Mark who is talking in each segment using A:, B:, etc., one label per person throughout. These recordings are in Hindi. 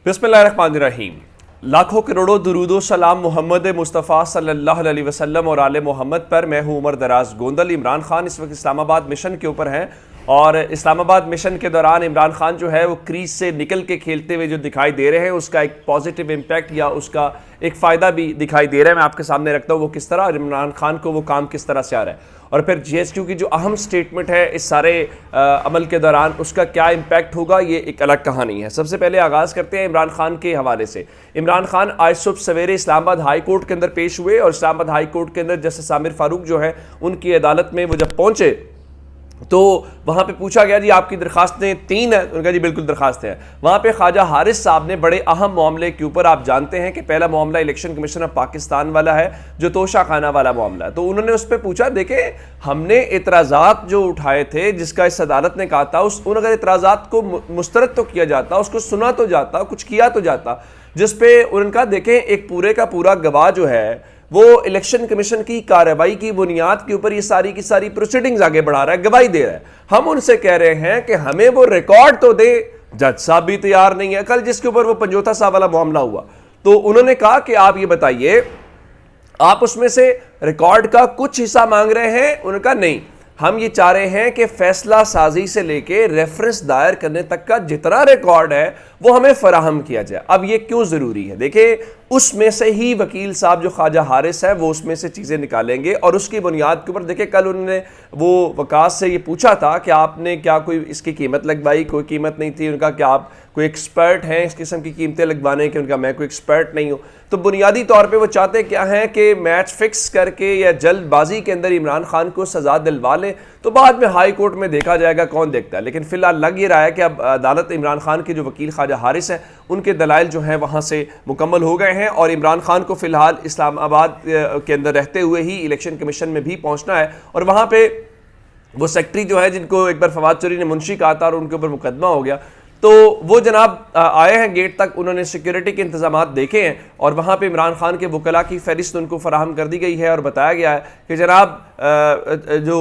A: बिस्मिल्लाहिर्रहमानिर्रहीम। लाखों करोड़ों दुरूदो सलाम मोहम्मद मुस्तफ़ा सल्लल्लाहु अलैहि वसल्लम और आले मोहम्मद पर। मैं हूँ उमर दराज गोंदल। इमरान खान इस वक्त इस्लामाबाद मिशन के ऊपर हैं और इस्लामाबाद मिशन के दौरान इमरान खान जो है वो क्रीज से निकल के खेलते हुए जो दिखाई दे रहे हैं, उसका एक पॉजिटिव इम्पैक्ट या उसका एक फ़ायदा भी दिखाई दे रहा है। मैं आपके सामने रखता हूँ वो किस तरह और इमरान खान को वो काम किस तरह से आ रहा है, और फिर GSQ की जो अहम स्टेटमेंट है इस सारे अमल के दौरान उसका क्या इम्पैक्ट होगा, ये एक अलग कहानी है। सबसे पहले आगाज़ करते हैं इमरान खान के हवाले से। इमरान खान आज सुबह सवेरे इस्लामाबाद हाई कोर्ट के अंदर पेश हुए और इस्लामाबाद हाई कोर्ट के अंदर जस्टिस आमिर फारूक जो है उनकी अदालत में वो जब पहुँचे तो वहाँ पे पूछा गया जी आपकी दरखास्तें 3 हैं। उनका जी बिल्कुल दरखास्तें हैं। वहाँ पे ख्वाजा हारिस साहब ने बड़े अहम मामले के ऊपर, आप जानते हैं कि पहला मामला इलेक्शन कमीशन ऑफ पाकिस्तान वाला है जो तोशा खाना वाला मामला है, तो उन्होंने उस पर पूछा देखें हमने इतराज़ात जो उठाए थे जिसका इस अदालत ने कहा था उन अगर इतराज़ात को मुस्तरद तो किया जाता, उसको सुना तो जाता, कुछ किया तो जाता, जिसपे उनका देखें एक पूरे का पूरा गवाह जो है वो इलेक्शन कमीशन की कार्रवाई की बुनियाद के ऊपर ये सारी की सारी प्रोसीडिंग्स आगे बढ़ा रहा है, गवाही दे रहा है। हम उनसे कह रहे हैं कि हमें वो रिकॉर्ड तो दे। जज साहब भी तैयार नहीं है। कल जिसके ऊपर वो पंजोथा साहब वाला मामला हुआ तो उन्होंने कहा कि आप ये बताइए आप उसमें से रिकॉर्ड का कुछ हिस्सा मांग रहे हैं। उनका नहीं, हम ये चाह रहे हैं कि फैसला साजी से लेके रेफरेंस दायर करने तक का जितना रिकॉर्ड है वो हमें फराहम किया जाए। अब ये क्यों ज़रूरी है, देखिए उसमें से ही वकील साहब जो ख्वाजा हारिस है वो उसमें से चीज़ें निकालेंगे और उसकी बुनियाद के ऊपर देखिए कल उन्होंने वो वकास से ये पूछा था कि आपने क्या कोई इसकी कीमत लगवाई, कोई कीमत नहीं थी। उनका क्या आप कोई एक्सपर्ट हैं इस किस्म की कीमतें लगवाने के? उनका मैं कोई एक्सपर्ट नहीं हूँ। तो बुनियादी तौर पे वो चाहते क्या हैं कि मैच फिक्स करके या जल्दबाजी के अंदर इमरान खान को सज़ा दिलवा लें, तो बाद में हाई कोर्ट में देखा जाएगा कौन देखता है। लेकिन फिलहाल लग ये रहा है कि अब अदालत इमरान खान के जो वकील ख्वाजा हारिस हैं उनके दलाइल जो हैं वहाँ से मुकम्मल हो गए हैं और इमरान खान को फिलहाल इस्लामाबाद के अंदर रहते हुए ही इलेक्शन कमीशन में भी पहुँचना है और वहाँ पे वो सेक्रेटरी जो है जिनको एक बार फवाद चौधरी ने मुंशी कहा था और उनके ऊपर मुकदमा हो गया, तो वो जनाब आए हैं गेट तक, उन्होंने सिक्योरिटी के इंतजाम देखे हैं और वहाँ पे इमरान खान के वकला की फहरिस्त उनको फराहम कर दी गई है और बताया गया है कि जनाब जो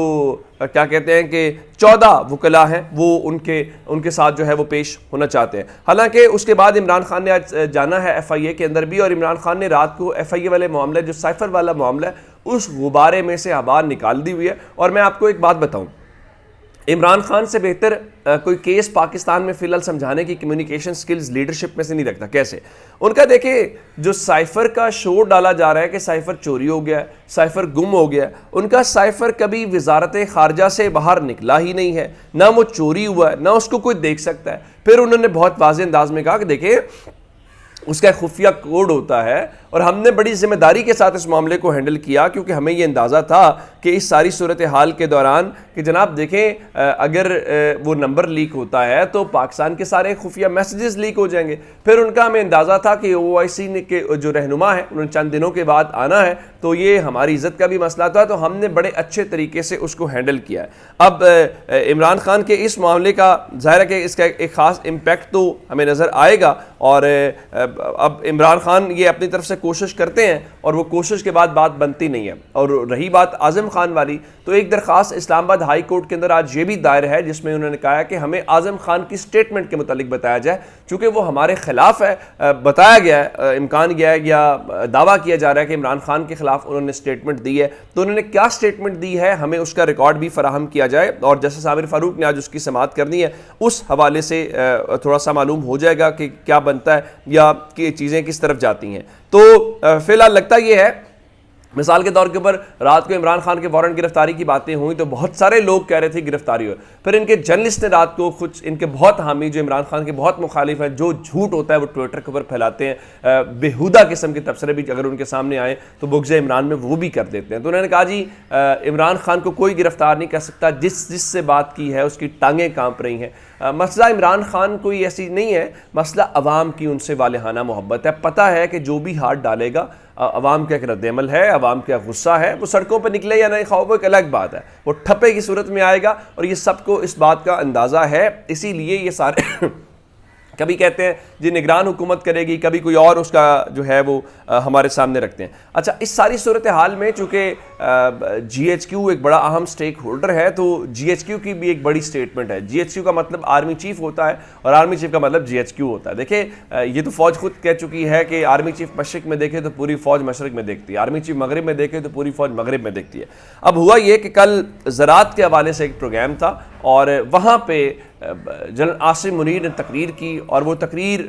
A: क्या कहते हैं कि 14 वकला हैं वो उनके साथ जो है वो पेश होना चाहते हैं। हालांकि उसके बाद इमरान खान ने आज जाना है FIA के अंदर भी और इमरान खान ने रात को FIA वाले मामले जो साइफर वाला मामला है उस गुब्बारे में से आवाज़ निकाल दी हुई है। और मैं आपको एक बात बताऊँ, इमरान खान से बेहतर कोई केस पाकिस्तान में फिलहाल समझाने की कम्युनिकेशन स्किल्स लीडरशिप में से नहीं रखता। कैसे? उनका देखिए जो साइफर का शोर डाला जा रहा है कि साइफर चोरी हो गया, साइफर गुम हो गया, उनका साइफर कभी वजारत खारजा से बाहर निकला ही नहीं है, ना वो चोरी हुआ है, ना उसको कोई देख सकता है। फिर उन्होंने बहुत वाज़ेह अंदाज में कहा कि देखिए उसका खुफिया कोड होता है और हमने बड़ी जिम्मेदारी के साथ इस मामले को हैंडल किया क्योंकि हमें ये अंदाज़ा था कि इस सारी सूरत हाल के दौरान कि जनाब देखें अगर वो नंबर लीक होता है तो पाकिस्तान के सारे खुफिया मैसेजेस लीक हो जाएंगे। फिर उनका हमें अंदाज़ा था कि OIC के जो रहनुमा है उन्होंने चंद दिनों के बाद आना है तो ये हमारी इज़्ज़त का भी मसला था, तो हमने बड़े अच्छे तरीके से उसको हैंडल किया है। अब इमरान खान के इस मामले का ज़ाहिर है कि इसका एक ख़ास इम्पैक्ट तो हमें नज़र आएगा और अब इमरान खान ये अपनी तरफ से कोशिश करते हैं और वो कोशिश के बाद बात बनती नहीं है। और रही बात आज़म खान वाली, तो एक दरख्वास्त इस्लामाबाद हाई कोर्ट के अंदर आज ये भी दायर है जिसमें उन्होंने कहा कि हमें आज़म खान की स्टेटमेंट के मुतालिक बताया जाए, चूँकि वो हमारे खिलाफ है। बताया गया है, इम्कान गया है या दावा किया जा रहा है कि इमरान खान के खिलाफ उन्होंने स्टेटमेंट दी है, तो उन्होंने क्या स्टेटमेंट दी है हमें उसका रिकॉर्ड भी फराहम किया जाए और जस्टिस आमिर फारूक ने आज उसकी समाअत करनी है। उस हवाले से थोड़ा सा मालूम हो जाएगा कि क्या बनता है या कि चीज़ें किस तरफ जाती हैं। तो फिलहाल लगता ये है, मिसाल के तौर के ऊपर रात को इमरान खान के वारंट गिरफ्तारी की बातें हुई तो बहुत सारे लोग कह रहे थे गिरफ्तारी हो, फिर इनके जर्नलिस्ट ने रात को कुछ इनके बहुत हामी जो इमरान खान के बहुत मुखालिफ हैं, जो झूठ होता है वो ट्विटर के ऊपर फैलाते हैं, बेहुदा किस्म के तबसरे भी अगर उनके सामने आए तो बुग़्ज़ इमरान में वो भी कर देते हैं। तो उन्होंने कहा जी इमरान खान को कोई गिरफ्तार नहीं कर सकता, जिससे बात की है उसकी टांगें काँप रही हैं। मसला इमरान खान कोई ऐसी नहीं है, मसला अवाम की उनसे वालेहाना मोहब्बत है। पता है कि जो भी हाथ डालेगा अवाम का एक रद्दअमल है, अवाम का गुस्सा है, वो सड़कों पर निकले या नहीं खाओ वो एक अलग बात है, वो ठप्पे की सूरत में आएगा और ये सबको इस बात का अंदाज़ा है। इसीलिए ये सारे कभी कहते हैं जी निगरान हुकूमत करेगी, कभी कोई और उसका जो है वो हमारे सामने रखते हैं। अच्छा, इस सारी सूरत हाल में चूँकि GHQ एक बड़ा अहम स्टेक होल्डर है, तो GHQ की भी एक बड़ी स्टेटमेंट है। GHQ का मतलब आर्मी चीफ होता है और आर्मी चीफ का मतलब GHQ होता है। देखिए, ये तो फ़ौज खुद कह चुकी है कि आर्मी चीफ मशरक़ में देखे तो पूरी फ़ौज मशरक़ में देखती है, आर्मी चीफ मगरिब में देखे तो पूरी फ़ौज मगरिब में देखती है। अब हुआ ये कि कल ज़राअत के हवाले से एक प्रोग्राम था और वहाँ पे जनरल आसिम मुनीर ने तकरीर की और वो तकरीर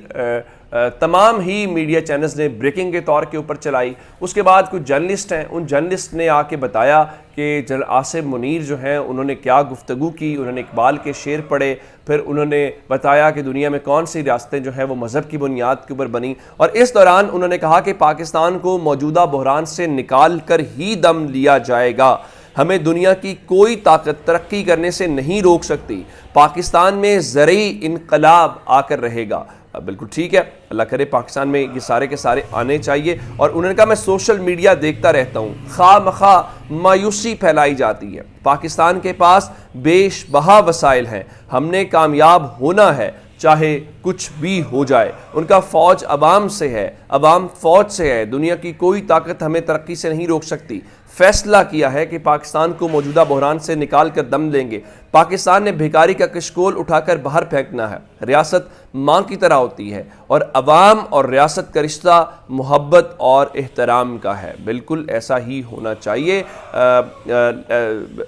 A: तमाम ही मीडिया चैनल्स ने ब्रेकिंग के तौर के ऊपर चलाई। उसके बाद कुछ जर्नलिस्ट हैं, उन जर्नलिस्ट ने आके बताया कि जनरल आसिम मुनीर जो हैं उन्होंने क्या गुफ्तगू की, उन्होंने इकबाल के शेर पढ़े, फिर उन्होंने बताया कि दुनिया में कौन सी रियासतें जो हैं वो मज़हब की बुनियाद के ऊपर बनी, और इस दौरान उन्होंने कहा कि पाकिस्तान को मौजूदा बहरान से निकाल कर ही दम लिया जाएगा। हमें दुनिया की कोई ताकत तरक्की करने से नहीं रोक सकती। पाकिस्तान में ज़रई इनकलाब आकर रहेगा। बिल्कुल ठीक है, अल्लाह करे पाकिस्तान में ये सारे के सारे आने चाहिए। और उन्होंने कहा मैं सोशल मीडिया देखता रहता हूँ, खामखा मायूसी फैलाई जाती है। पाकिस्तान के पास बेशबहा वसाइल हैं, हमने कामयाब होना है चाहे कुछ भी हो जाए। उनका फ़ौज अवाम से है, अवाम फ़ौज से है, दुनिया की कोई ताकत हमें तरक्की से नहीं रोक सकती। फैसला किया है कि पाकिस्तान को मौजूदा बहरान से निकाल कर दम लेंगे। पाकिस्तान ने भिखारी का कशकोल उठाकर बाहर फेंकना है। रियासत माँ की तरह होती है और अवाम और रियासत का रिश्ता मोहब्बत और एहतराम का है। बिल्कुल ऐसा ही होना चाहिए।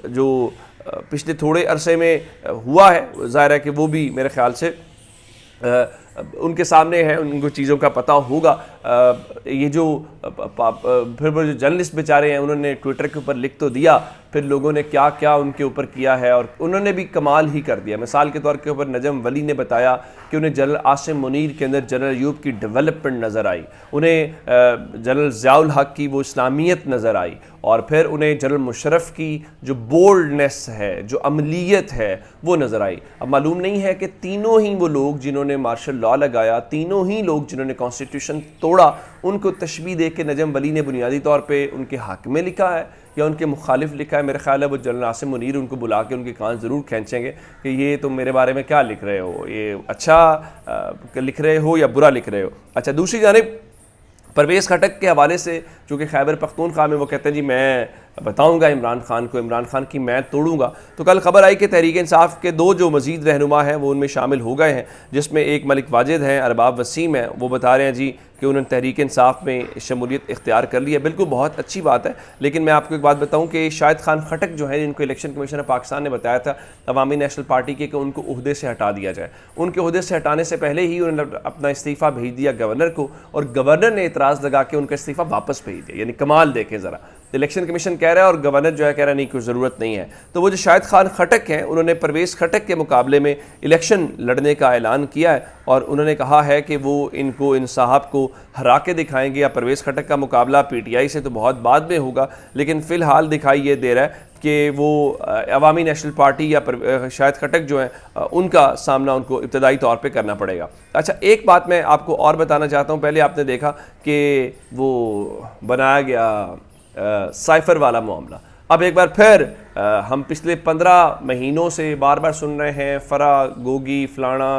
A: जो पिछले थोड़े अरसे में हुआ है, ज़ाहिर है कि वो भी मेरे ख्याल से उनके सामने है, उनको चीज़ों का पता होगा। ये जो फिर वो जो जर्नलिस्ट बेचारे हैं उन्होंने ट्विटर के ऊपर लिख तो दिया, फिर लोगों ने क्या क्या उनके ऊपर किया है और उन्होंने भी कमाल ही कर दिया। मिसाल के तौर के ऊपर नजम वली ने बताया कि उन्हें जनरल आसिम मुनीर के अंदर जनरल अयूब की डेवलपमेंट नज़र आई, उन्हें जनरल ज़ियाउल हक की वो इस्लामियत नज़र आई, और फिर उन्हें जनरल मुशर्रफ की जो बोल्डनेस है, जो अमलीयत है वो नज़र आई। अब मालूम नहीं है कि तीनों ही वो लोग जिन्होंने मार्शल लॉ लगाया, तीनों ही लोग जिन्होंने कॉन्स्टिट्यूशन तोड़ा, उनको तशबीह दे के नजम वली ने बुनियादी तौर पे उनके हक में लिखा है या उनके मुखालिफ लिखा है। मेरे ख्याल है वो जनरल आसिम मुनीर उनको बुला के उनके कान ज़रूर खींचेंगे कि ये तुम मेरे बारे में क्या लिख रहे हो, ये अच्छा लिख रहे हो या बुरा लिख रहे हो। अच्छा, दूसरी जानिब परवेज़ खटक के हवाले से, चूँकि खैबर पख्तूनख्वा में वो कहते हैं जी मैं बताऊंगा इमरान खान को, इमरान खान की मैं तोड़ूंगा, तो कल खबर आई कि तहरीक इंसाफ के दो जो मज़ीद रहनुमा हैं वो उनमें शामिल हो गए हैं, जिसमें एक मलिक वाजिद हैं, अरबाब वसीम हैं। वो बता रहे हैं जी कि उन्होंने तहरीक इंसाफ में शमूलियत इख्तियार कर ली है। बिल्कुल बहुत अच्छी बात है, लेकिन मैं आपको एक बात बताऊं कि शाहिद खान खटक जो है, जिनको इलेक्शन कमीशन पाकिस्तान ने बताया था अवामी नेशनल पार्टी के कि उनको उहदे से हटा दिया जाए, उनके उहदे से हटाने से पहले ही उन्होंने अपना इस्तीफ़ा भेज दिया गवर्नर को, और गवर्नर ने एतराज़ लगा के उनका इस्तीफ़ा वापस भेज दिया। यानी कमाल देखें ज़रा, इलेक्शन कमीशन कह रहा है और गवर्नर जो है कह रहा है नहीं कोई ज़रूरत नहीं है। तो वो जो शाहिद खान खटक हैं उन्होंने परवेज़ खटक के मुकाबले में इलेक्शन लड़ने का ऐलान किया है और उन्होंने कहा है कि वो इनको, इन साहब को हरा के दिखाएंगे। या परवेज़ खटक का मुकाबला PTI से तो बहुत बाद में होगा, लेकिन फ़िलहाल दिखाई ये दे रहा है कि वो अवामी नेशनल पार्टी या शाहिद खटक जो हैं उनका सामना उनको इब्तदाई तौर पे करना पड़ेगा। अच्छा, एक बात मैं आपको और बताना चाहता हूँ। पहले आपने देखा कि वो बनाया गया साइफ़र वाला मामला, अब एक बार फिर हम पिछले 15 महीनों से बार बार सुन रहे हैं फरा गोगी फलाना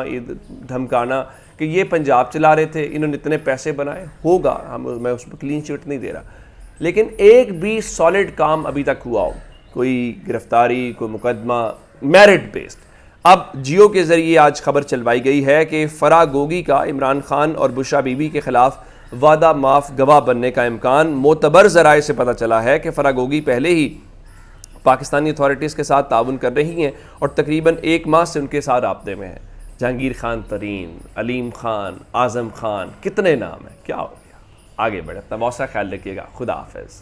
A: धमकाना कि ये पंजाब चला रहे थे, इन्होंने इतने पैसे बनाए, होगा, मैं उस पर क्लीन चिट नहीं दे रहा, लेकिन एक भी सॉलिड काम अभी तक हुआ हो, कोई गिरफ्तारी, कोई मुकदमा मेरिट बेस्ड। अब जियो के ज़रिए आज खबर चलवाई गई है कि फरा गोगी का इमरान खान और बुशरा बीबी के ख़िलाफ़ वादा माफ गवाह बनने का इम्कान। मोतबर ज़राए से पता चला है कि फरा गोगी पहले ही पाकिस्तानी अथॉरिटीज़ के साथ ताउन कर रही हैं और तकरीबन 1 माह से उनके साथ राब्ते में हैं। जहांगीर खान तरीन, अलीम खान, आज़म खान, कितने नाम हैं, क्या हो गया। आगे बढ़े, अपना बहुत सा ख्याल रखिएगा। खुदा हाफ़िज़।